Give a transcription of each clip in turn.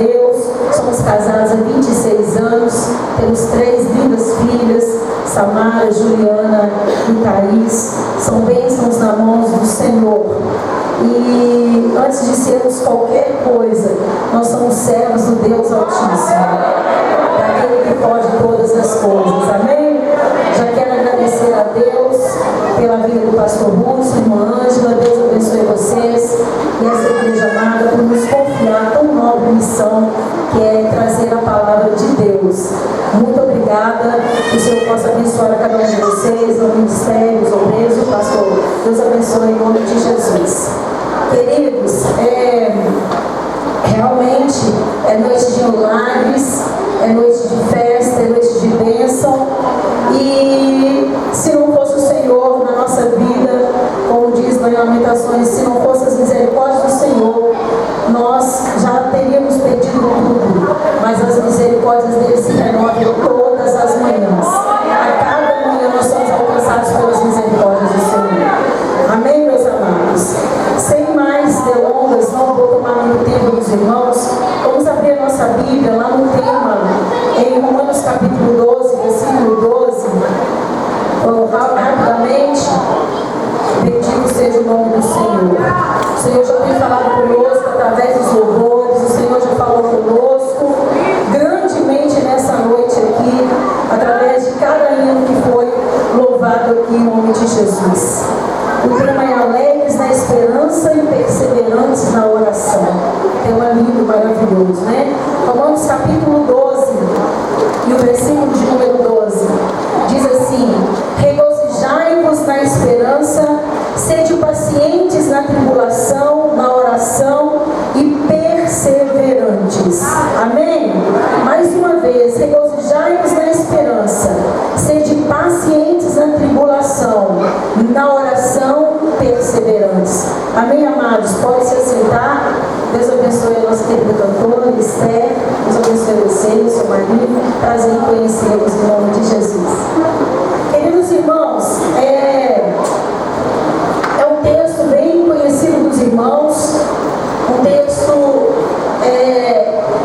Deus. Somos casados há 26 anos, temos 3 lindas filhas, Samara, Juliana e Thaís. São bênçãos na mãos do Senhor. E antes de sermos qualquer coisa, nós somos servos do Deus Altíssimo, daquele que pode todas as coisas. Amém? Já quero agradecer a Deus pela vida do pastor Russo, irmã Ângela. Deus abençoe vocês e essa igreja amada por nos confiar tão nobre missão, que é trazer a palavra de Deus. Muito obrigada, que o Senhor possa abençoar a cada um de vocês, no ministério, os obreiros, o pastor. Deus abençoe em nome de Jesus. Queridos, realmente é noite de milagres, é noite de festa, é noite de bênção. E se não fosse o Senhor na nossa vida, como diz nas Lamentações, se não fosse as misericórdias do Senhor, nós já teríamos perdido tudo. Mas as misericórdias dele se renovam todas as manhãs. A cada manhã nós somos alcançados pelas misericórdias do Senhor. Amém, meus amados? Sem mais delongas, não vou tomar muito tempo dos irmãos. Vamos abrir a nossa Bíblia lá no tema, em Romanos capítulo 12, versículo 12. Rapidamente, bendito seja o nome do Senhor. O Senhor já tem falado conosco através dos louvores. O Senhor já falou conosco grandemente nessa noite aqui, através de cada hino que foi louvado aqui em nome de Jesus. O tema é alegres na esperança e perseverantes na oração. Tema lindo, maravilhoso, né? Romanos capítulo 12 e o versículo de número 12 diz assim: regozijai-vos na esperança, sede pacientes na tribulação, na oração e perseverantes. Amém? Mais uma vez, regozijai-vos na esperança, sede pacientes na tribulação, na oração, perseverantes. Amém, amados? Pode se assentar. Deus abençoe a nossa querida cantora, Esther. Deus abençoe você, seu marido. Prazer em conhecê-los em nome de Jesus. Queridos irmãos, é um texto bem conhecido dos irmãos, um texto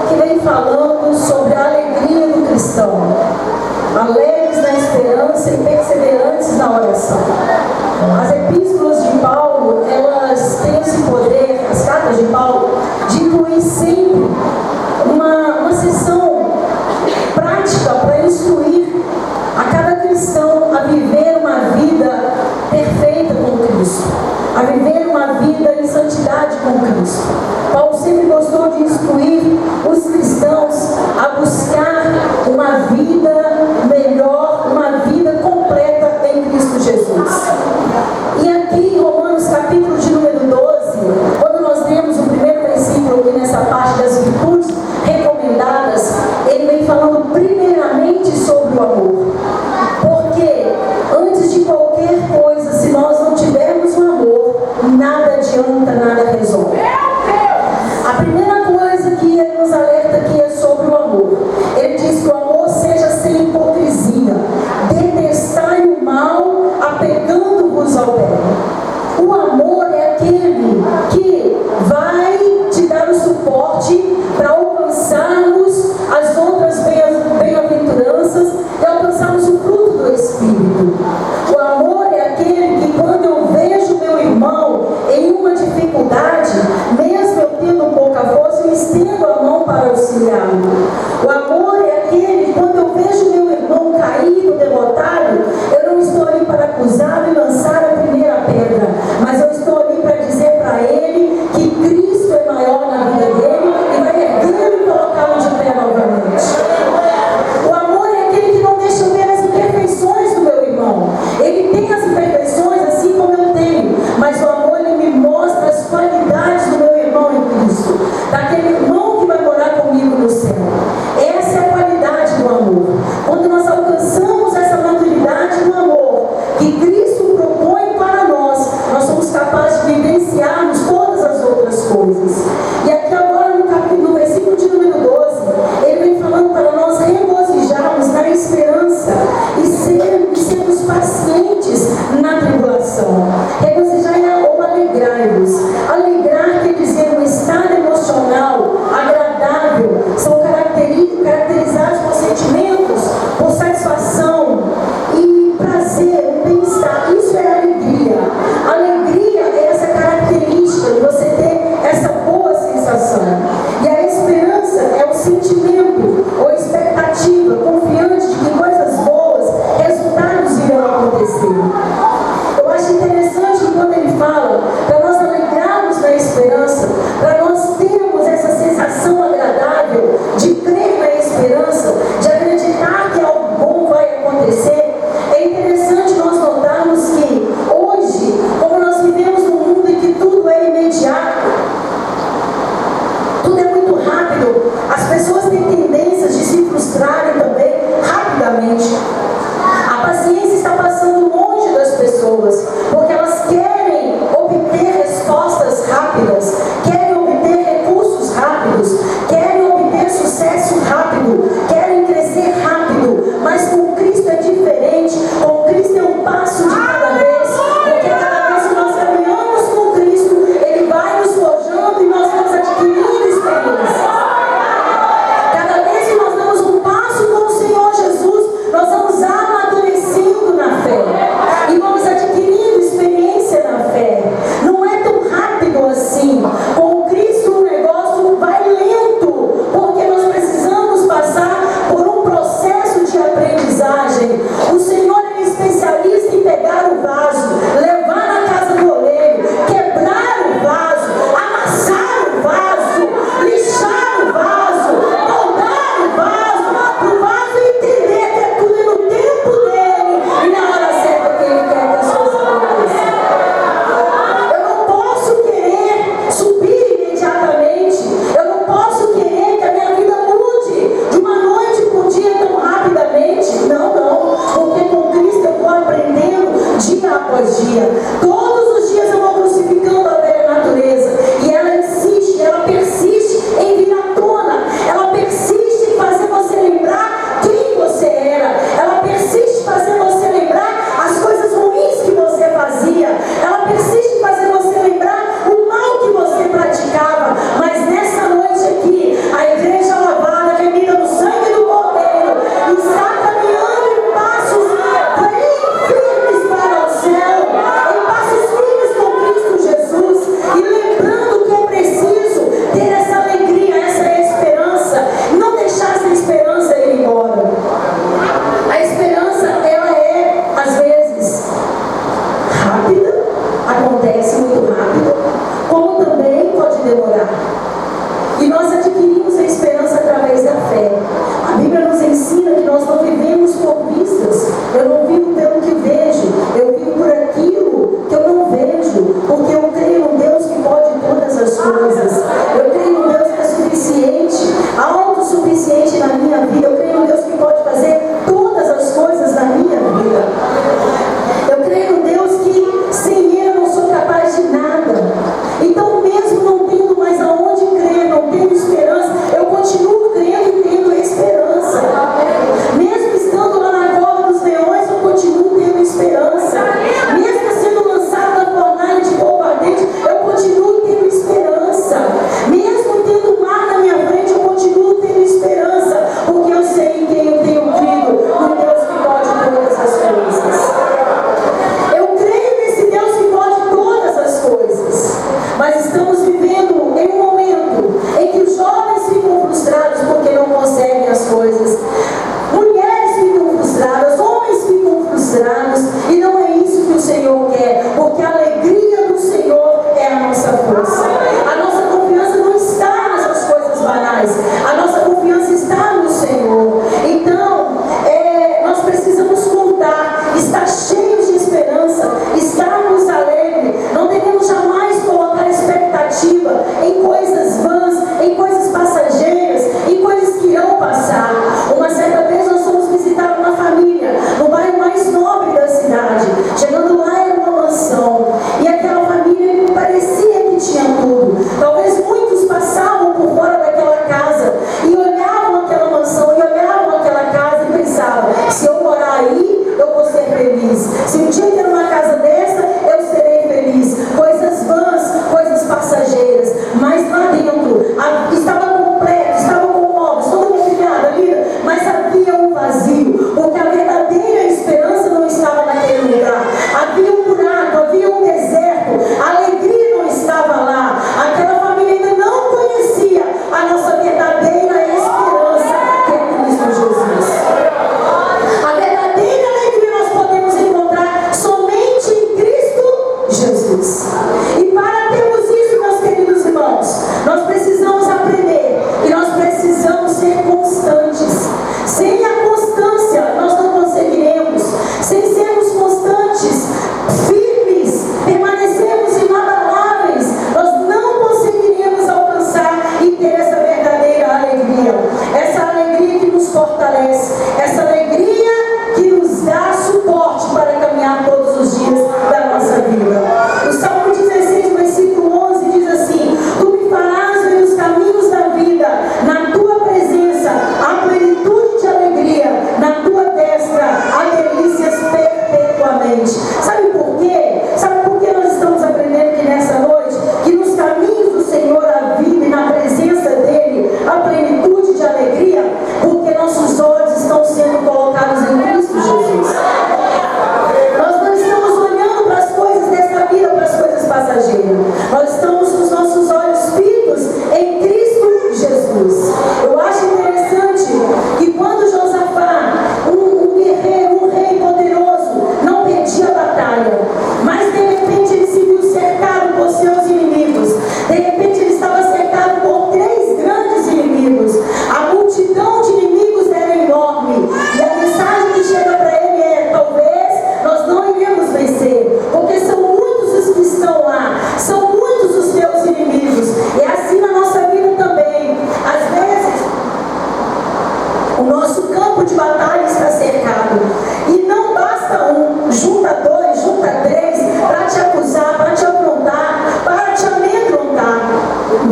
que vem falando sobre a alegria do cristão. Alegres na esperança e perseverantes na oração. As epístolas de Paulo, elas têm esse poder, as cartas de Paulo, de incluir sempre uma sessão prática para instruir a cada cristão a viver uma vida perfeita com Cristo, a viver uma vida em santidade com Cristo. Paulo sempre gostou de instruir os cristãos a buscar uma vida melhor, uma vida completa em Cristo Jesus. E aqui em Romanos capítulo de número 12, quando nós lemos o primeiro versículo aqui nessa parte das virtudes recomendadas, ele vem falando primeiramente sobre o amor. Porque antes de qualquer coisa, se nós não tivermos o amor, nada adianta, nada resolve. A primeira coisa que ele nos alerta aqui é sobre o amor. Ele diz que o amor seja sem hipocrisia. Detestai o mal, apegando-vos ao bem. O amor é aquele que vai te dar o suporte para alcançarmos as outras bem-aventuranças e alcançarmos o fruto do Espírito. O amor é aquele que, quando eu vejo meu irmão em uma dificuldade, mesmo eu tendo pouca força, eu estendo a mão para auxiliá-lo. O amor é aquele que, quando eu vejo meu irmão caído, derrotado, eu não estou ali para acusá-lo e lançar a primeira pedra, mas eu estou ali para dizer para ele que Cristo é maior na vida dele e vai erguê-lo e colocá-lo de pé novamente. O amor é aquele que não deixa eu ver as imperfeições do meu irmão. Ele tem as imperfeições assim como eu tenho, mas o amor, ele me mostra as qualidades do meu irmão em Cristo, daquele irmão que vai morar comigo no céu. Essa é a qualidade do amor. Quando nós alcançamos essa maturidade do amor que Cristo são caracterizados por sentimentos, por satisfação e prazer, bem-estar. Isso é alegria. Alegria é essa característica de você ter essa boa sensação. E a esperança é o sentimento ou expectativa confiante de que coisas boas, resultados irão acontecer. Eu acho interessante que quando ele fala para nós alegrarmos na esperança, para nós termos essa sensação agradável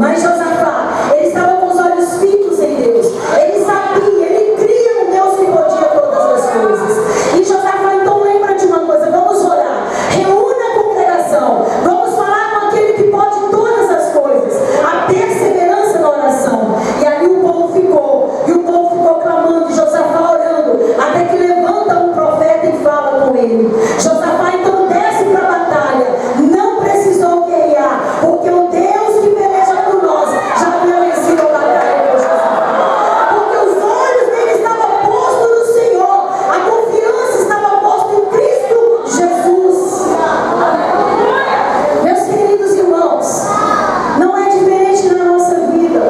Mas Josafá, ele estava com os olhos fitos em Deus. Ele sabia, ele cria um Deus que podia todas as coisas. E Josafá então lembra de uma coisa: vamos orar, reúna a congregação, vamos falar com aquele que pode todas as coisas. A perseverança na oração. E ali o povo ficou clamando, e Josafá orando, até que levanta um profeta e fala com ele. Josafá então desce para a batalha, não precisou guerrear, porque o Deus que peleja por nós já havia vencido a batalha por Josafá. Porque os olhos dele estavam postos no Senhor, a confiança estava posta em Cristo Jesus. Meus queridos irmãos, não é diferente na nossa vida.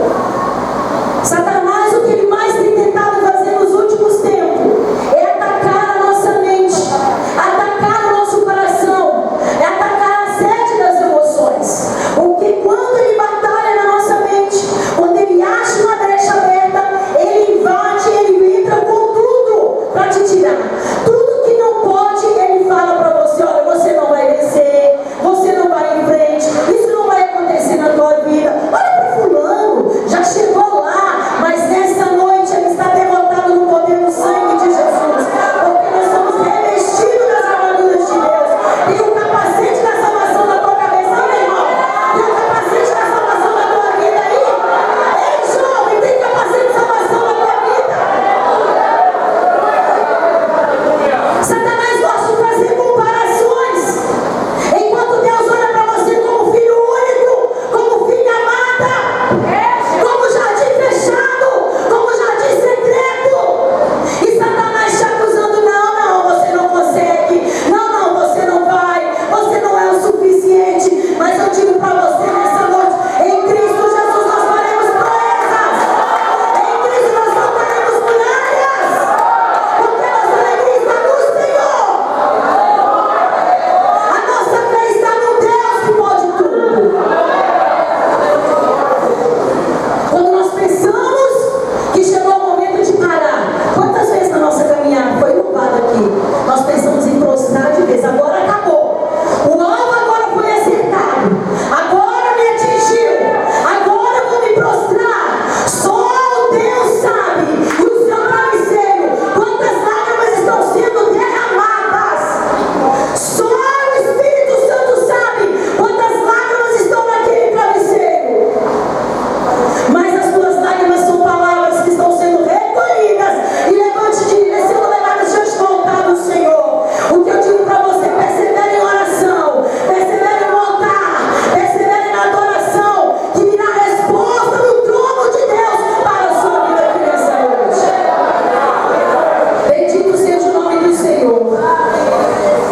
Satanás, o que ele mais tem tentado fazer nos últimos tempos é atacar a nossa mente, atacar o nosso coração, é atacar a sede das emoções. Porque quando ele batalha na nossa mente, quando ele acha uma brecha aberta, ele invade, ele entra com tudo para te tirar. Tudo que não pode, ele fala para você: olha, você não vai vencer, você não vai em frente, isso não vai acontecer na tua vida. Olha para fulano, já chegou lá, mas nessa noite ele está derrotado no poder do sangue de Jesus, porque nós somos revestidos das armaduras de Deus. Tem o capacete da salvação na tua cabeça, hein, meu irmão? Tem o capacete da salvação na tua vida aí? Ei, jovem, tem capacete de salvação na tua vida? Satanás gosta de fazer comparações. Enquanto Deus olha para você como filho único, como filha amada, como jardim fechado, como jardim secreto. E Satanás te acusando: não, você não consegue, não, você não vai, você não é o suficiente. Mas eu digo para você nessa noite: em Cristo Jesus nós faremos proezas, em Cristo nós saltaremos muralhas, porque a nossa alegria está no Senhor, a nossa fé está no Deus que pode tudo. Quando nós pensamos que chegou o momento de parar, quantas vezes na nossa caminhada foi louvado aqui, nós pensamos em prostrar de vez: agora acabou, o alvo agora foi acertado, agora me atingiu, agora eu vou me prostrar. Só Deus sabe, e o seu travesseiro, quantas lágrimas estão sendo derramadas. Só o Espírito Santo sabe quantas lágrimas estão naquele travesseiro. Mas as tuas lágrimas são palavras que estão sendo recolhidas e sendo levadas diante do altar do Senhor. O que eu digo para você: persevere em oração, persevere no altar, persevere na adoração, que virá a resposta do trono de Deus para a sua vida aqui nessa noite. Bendito seja o nome do Senhor.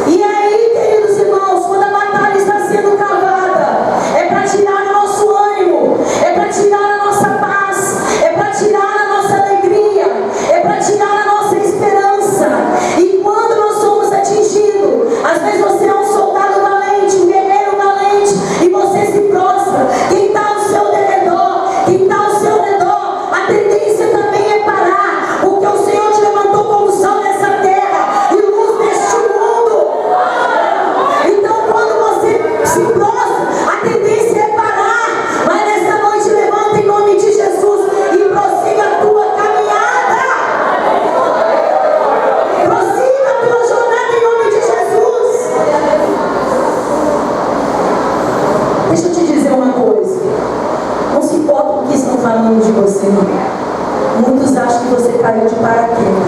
E aí, queridos irmãos, quando a batalha está sendo travada, é para tirar o nosso ânimo, é para tirar a nossa paz, é para tirar a nossa alegria, é para tirar a nossa esperança. E quando nós somos atingidos, às vezes você é um soldado valente, um guerreiro valente, e você se prostra. Quem está ao seu redor, a tendência também é parar, porque o Senhor te levantou como sal dessa terra e luz deste mundo. Então, quando você se prostra, a tendência é parar. Mas nessa noite, levanta em nome de Jesus e prossiga a tua caminhada. Prossiga a tua jornada em nome de Jesus. Deixa eu te dizer uma coisa: não se importa com o que estão falando de você, não. Muitos acham que você caiu de paraquedas,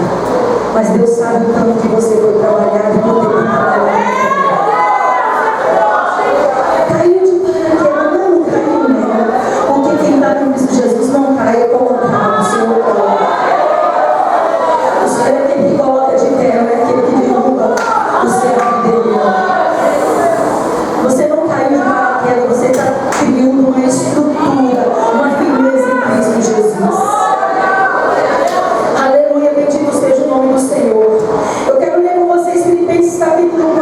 mas Deus sabe o tanto que você foi trabalhado e poder ter trabalhado. Caiu de paraquedas, não caiu não. Porque quem está no Cristo Jesus não cai, é colocado. O Senhor coloca. O Senhor é aquele que coloca de terra, é aquele que derruba o céu dele. Você não caiu de paraquedas, você está criando uma estrutura, uma firmeza em Cristo Jesus. Aleluia, bendito seja o nome do Senhor. Eu quero ler com vocês Filipenses capítulo 4.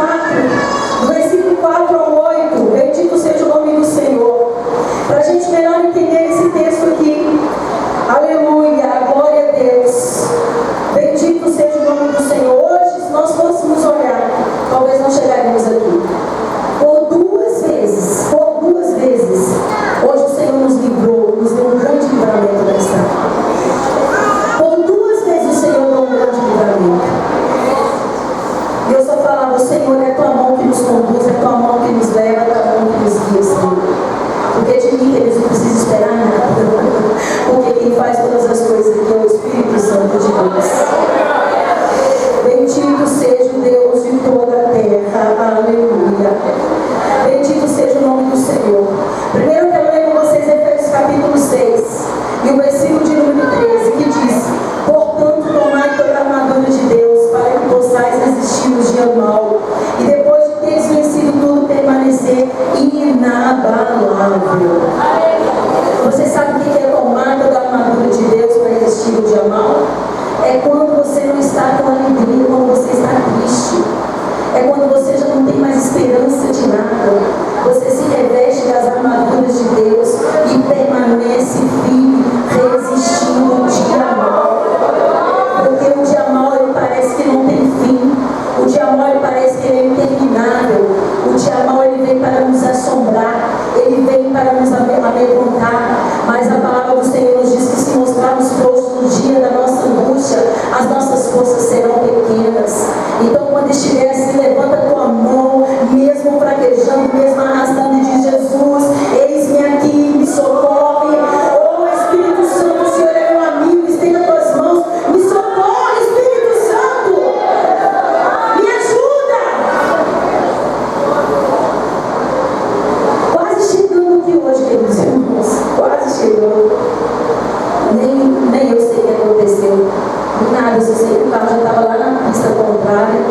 Do nada, eu sei que o carro já estava lá na pista contrária,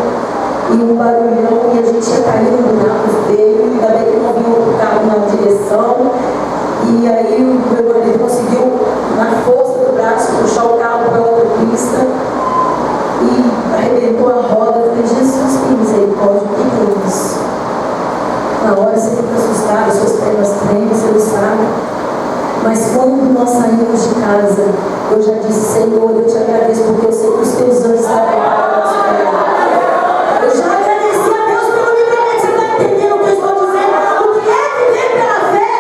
e um barulhão, e a gente ia cair no buraco feio, ainda bem que não vinha outro carro na direção, e aí o meu marido conseguiu, na força do braço, puxar o carro para outra pista, e arrebentou a roda. Eu falei, Jesus, que misericórdia, o que é isso? Na hora você fica assustado, suas pernas tremem, você não sabe. Mas quando nós saímos de casa, eu já disse, Senhor, eu te agradeço porque eu sei que os teus anjos estão preparados para nós. Eu já agradeci a Deus pelo livramento. Você está entendendo o que eu estou dizendo? O que é viver pela fé?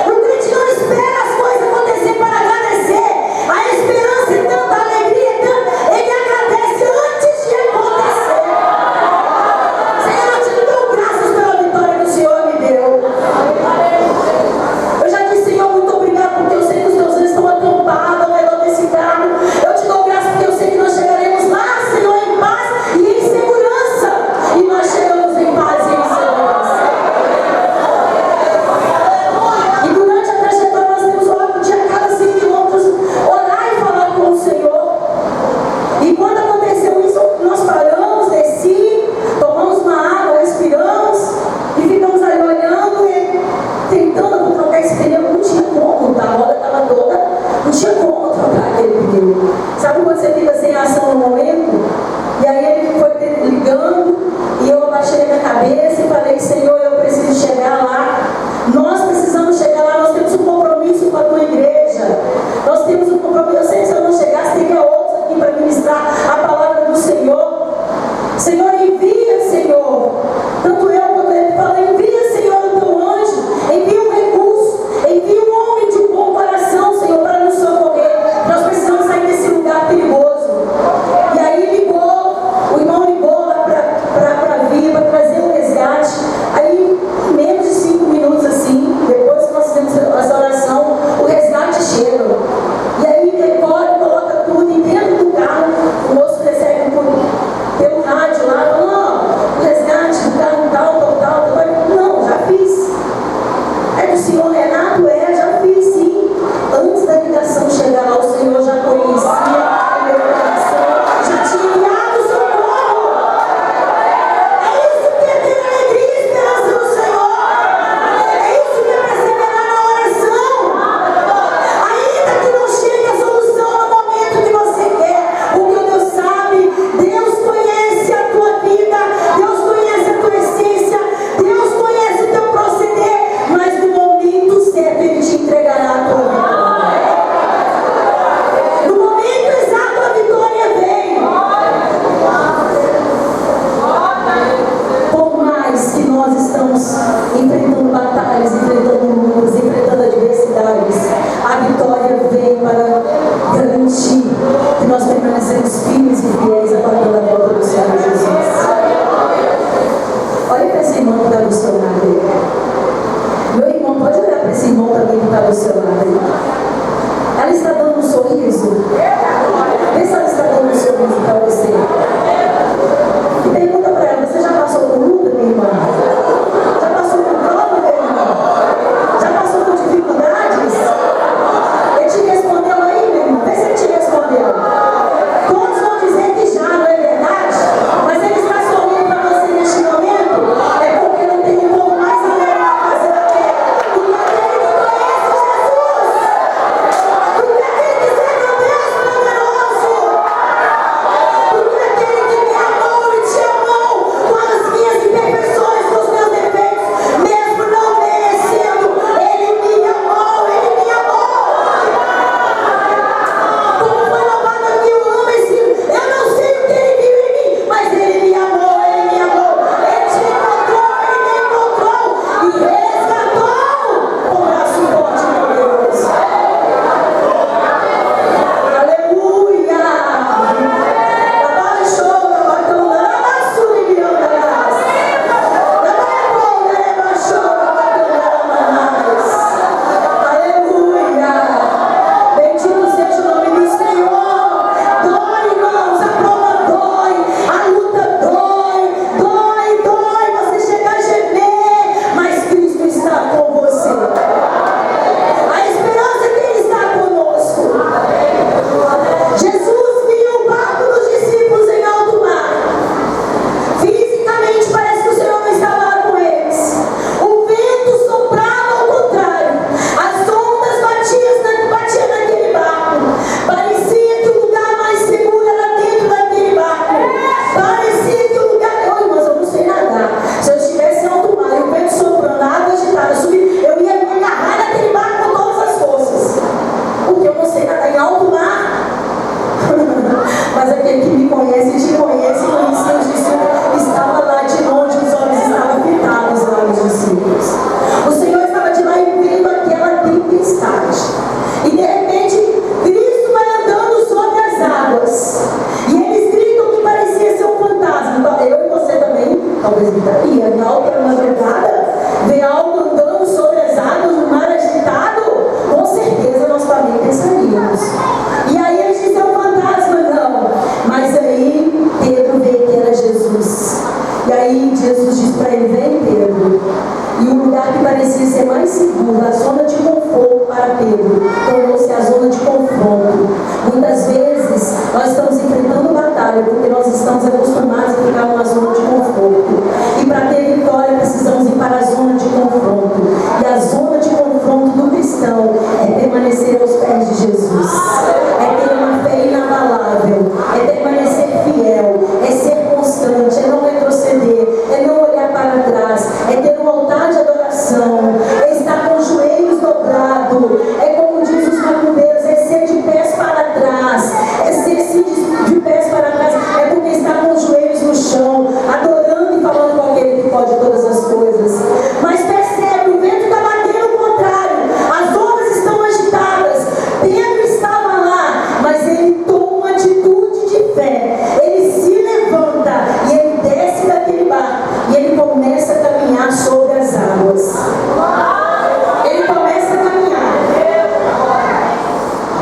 O crente não espera as coisas acontecer para agradecer. A esperança é tanta, a alegria é tanta. Ele agradece antes de acontecer. Senhor, eu te dou graças pela vitória que o Senhor me deu. Eu já disse, Senhor, muito obrigado porque eu sei que os teus anjos estão acampados ao redor desse carro. Eu te dou graças porque eu sei que nós chegaremos lá, Senhor, em paz e em segurança. E nós chegamos em paz e em segurança. E durante a trajetória nós temos orado um dia a cada 5 quilômetros, orar e falar com o Senhor. E quando aconteceu isso, nós paramos, desci, tomamos uma água, respiramos e ficamos ali olhando e tentando trocar esse pneu. Não tinha como, tá? A roda estava toda, não tinha como trocar aquele pneu. Sabe quando você fica sem ação no momento? E aí ele foi ligando e eu abaixei a minha cabeça e falei, Senhor, eu preciso chegar lá. Nós precisamos chegar lá, nós temos um compromisso com a tua igreja. Nós temos um compromisso. Eu sei que se eu não chegasse, teria outros aqui para ministrar a palavra do Senhor. Senhor, envia, Senhor. Tanto eu quanto ele fala, envia, Senhor, o teu anjo. Envia um recurso, envia um homem de bom coração, Senhor, para nos socorrer. Nós precisamos sair desse lugar perigoso. E aí ligou, o irmão ligou lá para vir, para trazer o resgate. Aí, em menos de 5 minutos assim, depois que nós fizemos essa oração, o resgate chega. E aí recolhe, coloca tudo e dentro do carro, o moço recebe pelo rádio lá, falando, o resgate do carro tal. Não, já fiz. É do senhor Renato? Já fiz sim. Antes da ligação chegar lá, o Senhor já conhecia o meu coração, já tinha enviado socorro. É isso que é ter alegria e esperança no Senhor. É isso que é perseverar na oração. Ainda que não chegue a solução no momento que você quer, porque Deus sabe, Deus conhece a tua vida, Deus conhece a tua essência, Deus conhece o teu proceder, mas no momento certo Ele te entregará a tua vitória. No momento exato a vitória vem. Por mais que nós estamos enfrentando batalhas, enfrentando lutas, enfrentando adversidades, a vitória vem para garantir que nós permanecemos firmes e fiéis aguardando a volta do Senhor Jesus. Olha para esse irmão que está do seu lado aí. Meu irmão, pode olhar para esse irmão também que está do seu lado aí. Ela está dando um sorriso. Vê se ela está dando um sorriso para você. E pergunta para ela, você já passou por luta, minha irmã? Já passou por prova, meu irmão? Já passou por dificuldades? Ele te respondeu aí, meu irmão? Vê se ele te respondeu. Todos vão dizer que já. Mas aquele que me conhece e te conhece, conheceu Jesus, estava lá de longe, os olhos estavam fitados lá nos discípulos. O Senhor estava de lá e vendo aquela tempestade. E de repente, Cristo vai andando sobre as águas. E eles gritam que parecia ser um fantasma. Então, eu e você também, talvez gritaria, na alta madrugada, ver algo andando sobre as águas, no mar agitado, com certeza nós também pensaríamos. E aí eles dizem, é um fantasma, não. Mas aí Pedro vê que era Jesus. E aí Jesus diz para ele, vem Pedro. E o lugar que parecia ser mais seguro, a zona de conforto para Pedro, tornou-se a zona de confronto. Muitas vezes nós estamos enfrentando batalha porque nós estamos acostumados a ficar numa zona de conforto. E para ter vitória precisamos ir para a zona de confronto. E a zona de confronto do cristão é permanecer aos pés de Jesus. É ter uma fé inabalável. É permanecer fiel. É ser constante. É não retroceder. É não olhar para trás. É ter um altar de adoração. É estar com os joelhos dobrados. É como diz os macumbeiros, é ser de pés para trás. É ser sim de pés para trás. É porque está com os joelhos no chão, adorando e falando com aquele que pode todas as coisas. Mas percebe, o vento está batendo o contrário. As ondas estão agitadas. Pedro estava lá, mas ele toma uma atitude de fé. Ele se levanta e ele desce daquele barco. E ele começa a caminhar sobre as águas. Ele começa a caminhar.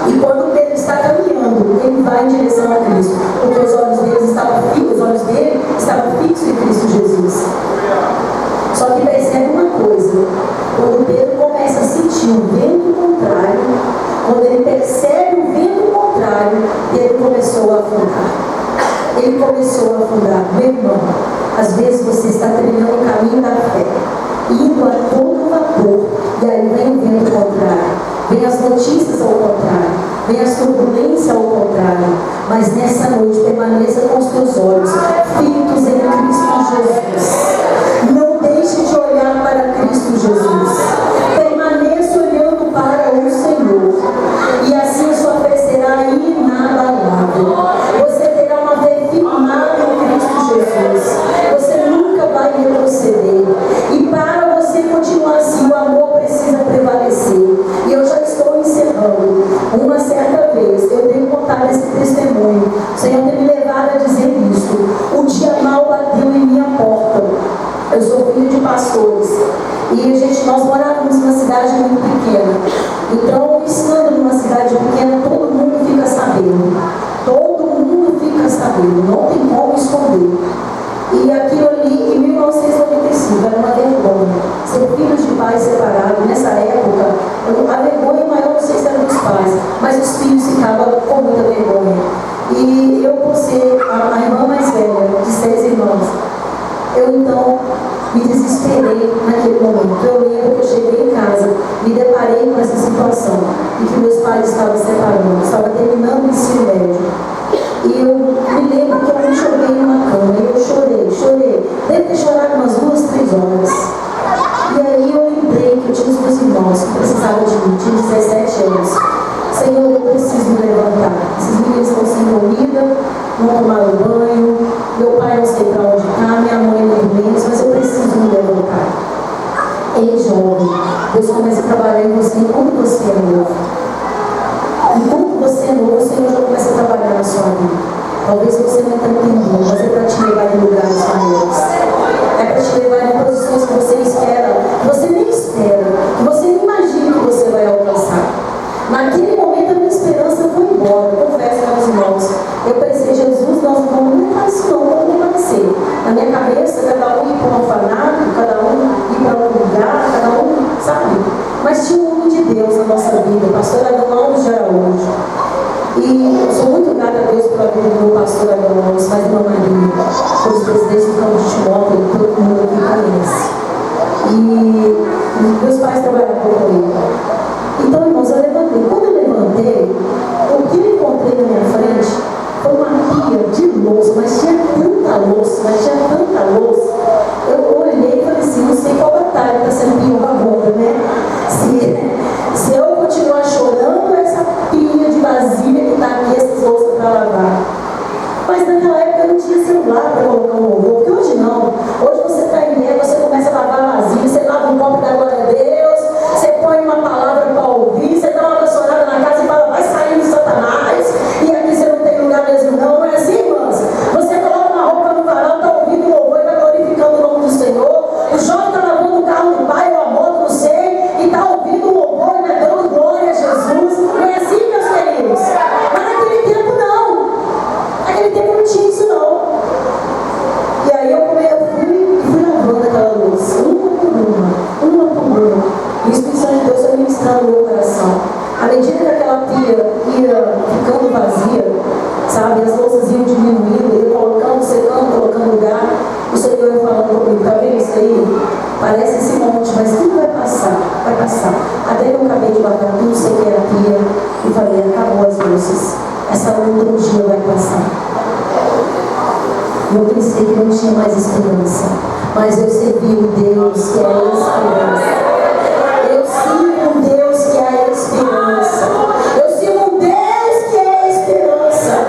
E quando Pedro está caminhando, ele vai em direção a Cristo. Porque os olhos dele estavam fixos em Cristo Jesus. Só que percebe uma coisa. Quando Pedro começa a sentir o vento contrário, quando ele percebe o vento contrário, Pedro começou a afundar. Ele começou a afundar. Meu irmão, às vezes você está trilhando o caminho da fé, indo a todo vapor, e aí vem o vento contrário, vem as notícias ao contrário, vem as turbulências ao contrário, mas nessa noite permaneça com os teus olhos fitos em Cristo Jesus. Não deixe de olhar para Cristo Jesus. Permaneça olhando para o Senhor, e assim a sua fé será inabalável. Você terá uma fé firmada em Cristo Jesus. Você nunca vai retroceder. E para você continuar assim, o amor precisa prevalecer. E eu já estou encerrando. Uma certa vez, eu tenho contado esse testemunho. O Senhor tem me levado a dizer isso. O dia mal bateu em minha porta. Eu sou filho de pastores. E nós morávamos numa cidade muito pequena. Então, estando numa cidade pequena, todo mundo fica sabendo. Todo mundo fica sabendo. Não tem como esconder. E aquilo ali, em 1995, era uma vergonha. Ser filho de pais separados, nessa época, a vergonha maior não sei se era dos pais, mas os filhos ficavam com muita vergonha. E eu, por ser a irmã mais velha, de 6 irmãos, eu então me desesperei naquele momento. Eu lembro que eu cheguei em casa, me deparei com essa situação, e que meus pais estavam separando, estavam terminando o ensino médio. E eu me lembro que eu me joguei numa cama, e eu chorei. Deve ter chorado umas 2, 3 horas. E aí eu lembrei que eu tinha os meus irmãos que precisavam de mim, tinha 17 anos. Senhor, eu preciso me levantar. Esses meninos estão sem comida, não tomaram banho, meu pai não sei para onde está, minha mãe não menos, mas eu preciso me levantar. Ei, jovem, Deus começa a trabalhar em você enquanto você é novo. Enquanto você é novo, o Senhor já começa a trabalhar na sua vida. Talvez você não está entendendo, mas é para te levar em lugares maiores. É para te levar em posições que você espera, que você nem espera, que você nem imagina que você vai alcançar. Naquele momento a minha esperança foi embora. Eu confesso para os irmãos, eu pensei, Jesus, nós não vamos levar isso não, vamos permanecer. Na minha cabeça, cada um ir para um orfanato, cada um ir para um lugar, cada um, sabe? Mas tinha um homem de Deus na nossa vida, o pastor Adão de Araújo. E eu sou muito grata a Deus pela vida do meu pastor Adão, mas irmã Maria, pelos presidentes do campo de Timóteo, todo mundo aqui conhece. E meus pais trabalhavam com ele. Então, irmãos, eu levantei. Quando eu levantei, o que eu encontrei na minha frente foi uma pia de louça, mas tinha tanta louça. Eu olhei e falei assim, não sei qual batalha está sendo pior agora, né? Se eu continuar chorando, essa pia de vasilha que está aqui, essas louças para lavar. parece esse monte, mas tudo vai passar, vai passar. Até que eu acabei de guardar tudo, sei que era pia, e falei, acabou as luzes. Essa luta um dia vai passar. Eu pensei que não tinha mais esperança, mas eu servi um Deus que é a esperança. Eu sirvo um Deus que é a esperança. Eu sirvo um Deus que é a esperança.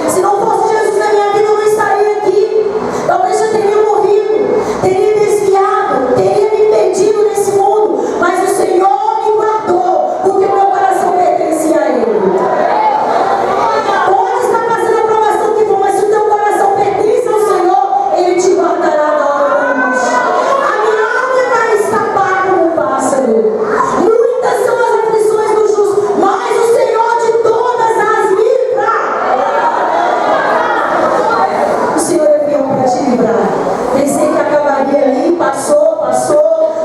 Se não fosse Jesus na minha vida, eu não estaria aqui. Talvez eu teria morrido, teria desviado, teria me perdido nesse mundo, mas o Senhor me guardou, porque o meu coração pertencia a Ele. Pode estar passando a provação que for, mas se o teu coração pertence ao Senhor, Ele te guardará na hora da angústia. A minha alma vai escapar como um pássaro. Muitas são as aflições do justo, mas o Senhor de todas as livra. O Senhor é fiel para te livrar. Pensei que acabaria ali, passou,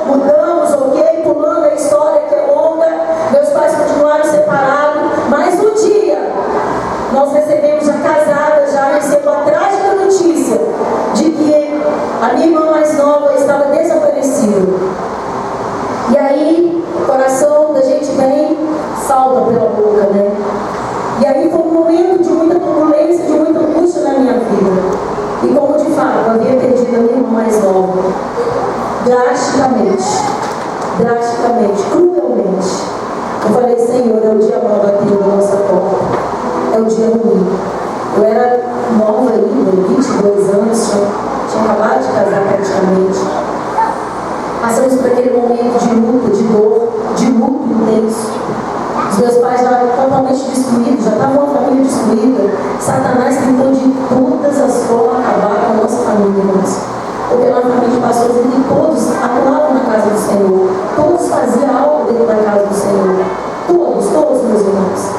mudamos, ok, pulando a história que é longa. Meus pais continuaram separados, mas um dia nós recebemos, já casada, já recebo a trágica notícia de que a minha irmã mais nova estava desaparecida. E aí, o coração da gente vem, salta pela boca, né? E aí foi um momento de muita turbulência, de muita angústia na minha vida. E como de fato, eu havia perdido a minha irmã mais nova. Drasticamente, cruelmente. Eu falei, Senhor, é o dia mau batendo na nossa porta. É o dia ruim. Eu era nova ainda, 22 anos, tinha acabado de casar praticamente. Passamos por aquele momento de luta, de dor, de luto intenso. Os meus pais já totalmente destruídos, já estavam uma família destruída. Satanás tentou de todas as formas acabar com a nossa família, irmãos. Porque na família passou e todos atuavam na casa do Senhor. Todos faziam algo dentro da casa do Senhor. Todos meus irmãos.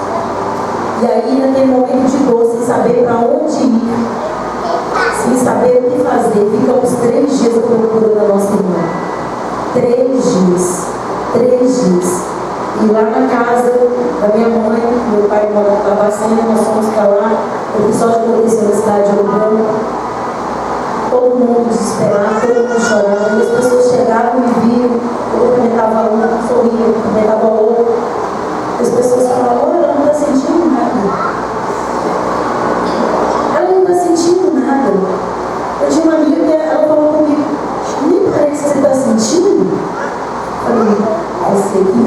E aí, naquele momento de dor, sem saber para onde ir, sem saber o que fazer, ficamos 3 dias à procura da nossa irmã. 3 dias. E lá na casa da minha mãe, meu pai morava na Barbacena, nós fomos para lá, o episódio aconteceu na cidade de Ouro Branco. Todo mundo desesperado, todo mundo chorando. E as pessoas chegavam e viam, eu cumprimentava um, sorria, eu cumprimentava outro. As pessoas falavam, olha, ela não está sentindo nada. Ela não está sentindo nada. Eu tinha uma amiga que ela falou comigo, me parece que você está sentindo. Eu falei, você aqui,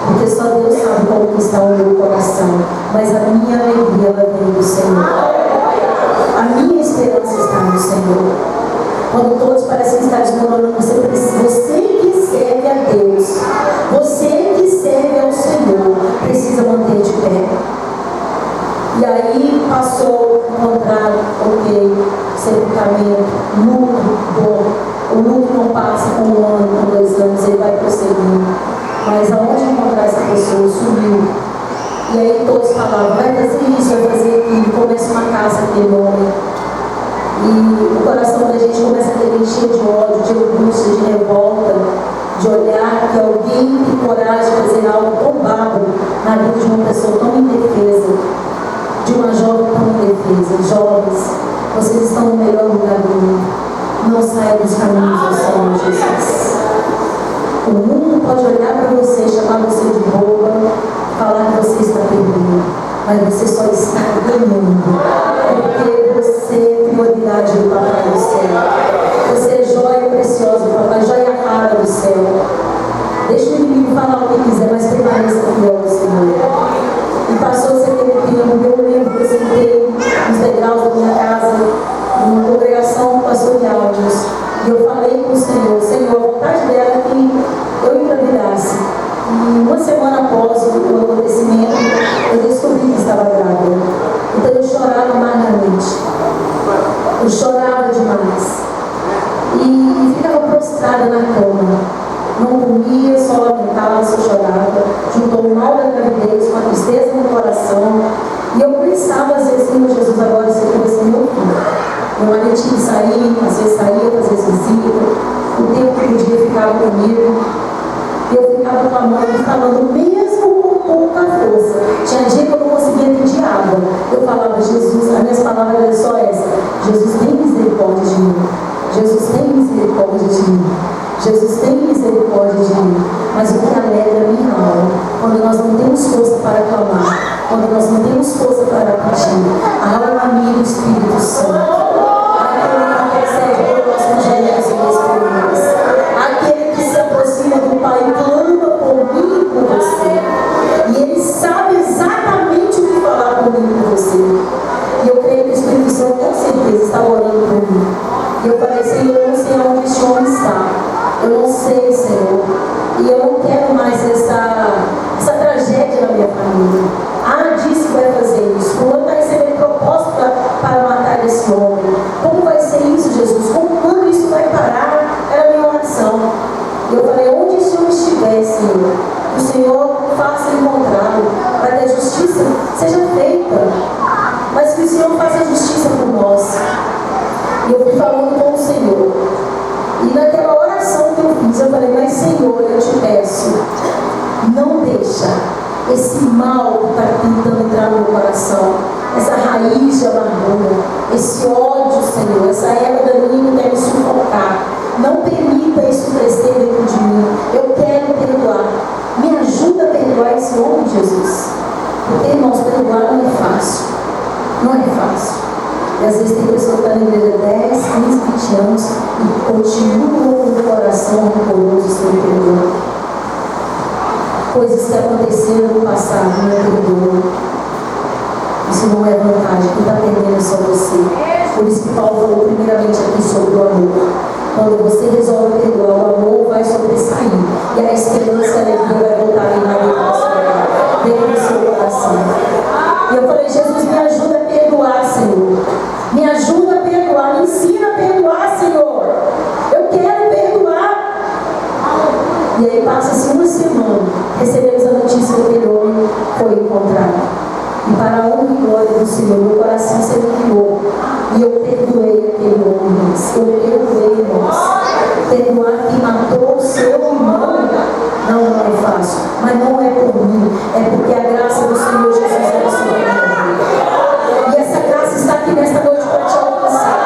porque só Deus sabe como está o meu coração. Mas a minha alegria, ela vem do Senhor. A minha esperança está no Senhor. Quando todos parecem estar desmoronando, você que serve a Deus, você que serve ao Senhor, precisa manter de pé. E aí passou o encontrar, ok, sepultamento, luto, dor. O luto não passa com 1 ano, com 2 anos, ele vai prosseguindo. Mas aonde encontrar essa pessoa? Sumiu. E aí todos falavam, vai fazer isso, vai fazer aquilo, começa uma casa aquele homem. E o coração da gente começa a ter encher de ódio, de angústia, de revolta, de olhar que alguém tem coragem de fazer algo tão bárbaro na vida de uma pessoa tão indefesa, de uma jovem tão indefesa. Jovens, vocês estão no melhor lugar do mundo. Não saiam dos caminhos do Senhor Jesus. O mundo pode olhar para você, chamar você de boba, falar que você está perdendo, mas você só está ganhando, porque você é prioridade do Papai do céu. Você é joia preciosa do Papai, joia rara do céu. Deixa o inimigo falar o que quiser, mas permaneça fiel ao Senhor. E passou-se aquele tempo, eu lembro que eu sentei nos degraus da minha casa, numa congregação pastoral, e eu falei com o Senhor, Senhor, a vontade dela é que eu engravidasse. E 1 semana após o acontecimento, eu descobri que estava grávida. Então eu chorava amargamente. Eu chorava demais. E ficava prostrada na cama. Não comia, só lamentava, só chorava. Juntou o mal da gravidez com a tristeza no coração. E eu pensava às vezes, Senhor Jesus, agora você vai ser meu filho. Meu marido tinha que sair, às vezes saía, fazer visita. O tempo que podia ficar comigo. E eu ficava clamando, falando, mesmo com pouca força. Tinha dia que eu não conseguia pedir água. Eu falava, Jesus, as minhas palavras eram só essa: Jesus, tem misericórdia de mim. Jesus, tem misericórdia. misericórdia de mim. Jesus tem misericórdia de mim. Mas o que alegra a minha alma, quando nós não temos força para clamar, quando nós não temos força para pedir, a alma amiga do Espírito Santo, aquele que recebe o nosso gêneros e experiências, aquele que se aproxima do Pai e clama por mim e por você. E Ele sabe exatamente o que falar comigo e por você. E eu creio que o Espírito Santo com certeza está orando por mim. E eu falei, Senhor, eu não sei onde este homem está. Eu não sei, Senhor. E eu não quero mais essa tragédia na minha família. Ah, disse que vai fazer isso. Fulano vai receber proposta para matar esse homem. Como vai ser isso, Jesus? Quando isso vai parar? Era a minha oração. E eu falei, onde esse homem estiver, Senhor, o Senhor faça encontrá-lo, para que a justiça seja feita. Mas que o Senhor faça justiça por nós. E eu fui falando com o Senhor. E naquela oração que eu fiz, eu falei, mas Senhor, eu te peço, não deixa esse mal que está tentando entrar no meu coração, essa raiz de amargura, esse ódio, Senhor, essa erva daninha que quer me sufocar. Não permita isso crescer dentro de mim. Eu quero perdoar. Me ajuda a perdoar esse homem, Jesus. Porque, irmãos, perdoar não é fácil. Não é fácil. E às vezes tem pessoas que estão na igreja 10, 15, 20 anos e continuam com o coração rancoroso sem perdão. Coisas que aconteceram no passado, não é perdão. Isso não é vantagem. Quem está perdendo é só você. Por isso que Paulo falou primeiramente aqui sobre o amor. Quando você resolve perdoar, o amor vai sobressair. E a esperança e a alegria vai voltar aí dentro do seu coração. E eu falei, Jesus, me ajuda a perdoar, Senhor. Me ajuda a perdoar. Me ensina a perdoar, Senhor. Eu quero perdoar. E aí passa-se uma semana. Recebemos a notícia que aquele homem foi encontrado. E para a honra e glória do Senhor, meu coração se aliviou. E eu perdoei aquele homem. Eu perdoei, irmãos. Perdoar quem matou o seu irmão não é fácil. Mas não é por mim. É porque a graça do Senhor Jesus é sobre a minha vida. E essa graça está aqui nesta noite para te alcançar.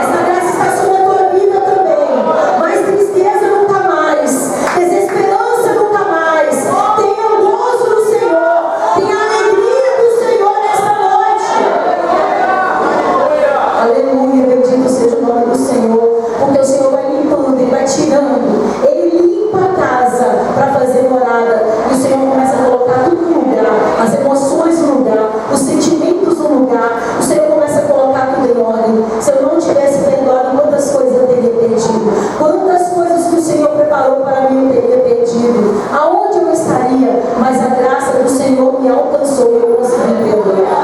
Essa graça está sobre a tua vida também. Mais tristeza nunca mais. Desesperança nunca mais. Tenha o gozo do Senhor. Tenha a alegria do Senhor nesta noite. Aleluia, bendito seja o nome do Senhor. Porque o Senhor vai limpando, Ele vai tirando. Ele limpa a casa para fazer morada. E o Senhor começa a colocar tudo no lugar. As emoções no lugar. Os sentimentos no lugar. O Senhor começa a colocar tudo em ordem. Se eu não tivesse perdoado, quantas coisas eu teria perdido? Quantas coisas que o Senhor preparou para mim eu teria perdido? Aonde eu estaria? Mas a graça do Senhor me alcançou e eu consegui perdoar.